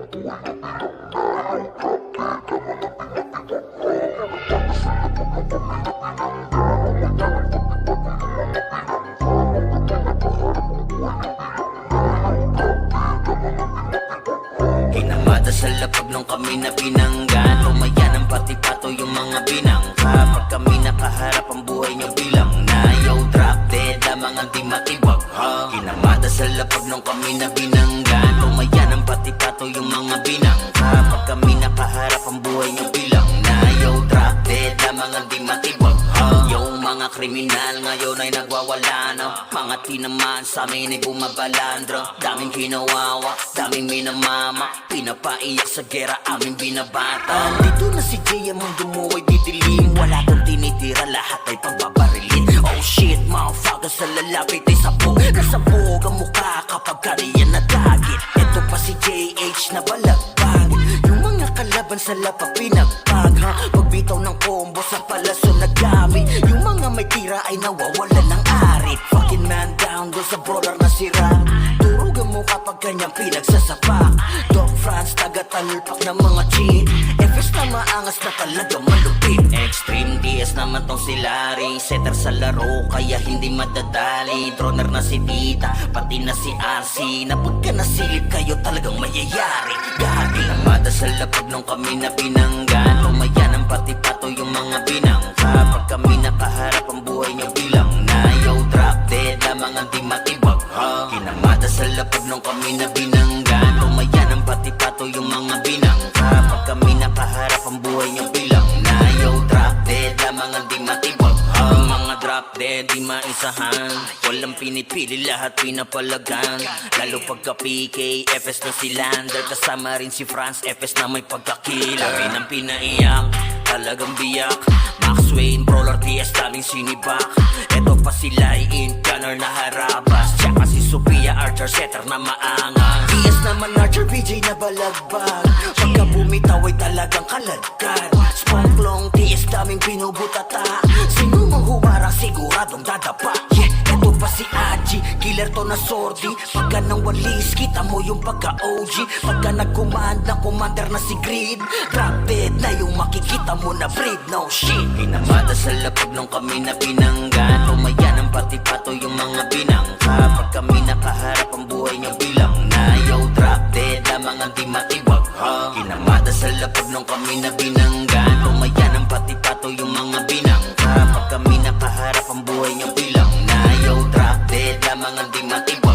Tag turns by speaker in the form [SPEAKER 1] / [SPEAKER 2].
[SPEAKER 1] Hinamada sa lapag nung kami na pinanggan. Tumaya ng pati-pato yung mga binangka. Pag kami nakaharap ang buhay niyo bilang na yo, drop dead lamang ang di matibag ha. Hinamada sa lapag nung kami na binanggan. Tumaya ng pati-pato yung mga binangka. Pag kami nakaharap ang buhay niyo bilang na yo, drop dead lamang ang di matibag ha. Yo, mga kriminal ngayon ay nagwawala na. Mga tinamaan sa amin ay bumabalandra. Daming kinawawa, daming minamama. Pinapaiyak sa gera aming binabata. Dito na si Jay, ang mundo mo ay didilim. Wala kang tinitira, lahat ay pagbabarilin. Oh shit, motherfucker, sa lalapit ay sabog. Nasabog ang mukha kapag kariyan na dagit. Ito pa si JH na balagbag. Yung mga kalaban sa lapag pinagpag ha. Pagbitaw ng combo sa palaso nagamit. Yung mga may tira ay nawawala ng arit. Fucking man down, go sa brawler na sira. Turugan mo kapag kanyang pinagsasapak. Dog France, taga-talpak ng mga cheat. FS na maangas na talaga malupit. Extreme DS naman tong si Larry. Setter sa laro kaya hindi madadali. Droner na si Tita, pati na si RC. Na pagka nasilip kayo talagang mayayari. Gagi namada sa lapag nung kami na pinanggan. Tumaya ng pati-pato yung mga binangka. Pag kami nakaharap ang buhay niyo bilang na yo, drop dead lamang ang di matibag ha. Hinamada sa lapag nung kami na binanggan. Tumaya ng pati-pato yung mga binangka. Pag kami nakaharap ang buhay niyo bilang na yo, drop dead lamang ang di matibag ha. Mga drop dead di maisahan. Walang pinipili, lahat pinapalagan. Lalo pagka PK, FS na si Lander. Kasama rin si France, FS na may pagkakila. Pinang pinaiyak, talagang biyak. Max Wayne, Brawler, TS, daming sinibak. Eto pa si Lyin, Gunner na harabas. Tsaka si Sophia, Archer, Setter na maangas. TS naman Archer, BJ na balagbag. Pagka bumitaw ay talagang kaladkad. Sponklong, TS, daming pinubutata. Sino mang humarang siguradong dadapa. Yeah, eto pa si Aji, killer to na sordi. Pagka nang walis, kita mo yung pagka-OG. Pagka nag-command na commander na si Grid. Drop dead na yung makikita mo na breed, no shit. Hinamada sa lapag nung kami na pinanggan. Tumaya ng pati-pato yung mga binangka. Pag kami nakaharap ang buhay niyo bilang na yo, drop dead lamang ang di matibag ha. Hinamada sa lapag nung kami na binanggan. Tumaya ng pati-pato yung mga binangka. Pag kami nakaharap ang buhay niyo bilang na yo, drop dead lamang ang di matibag.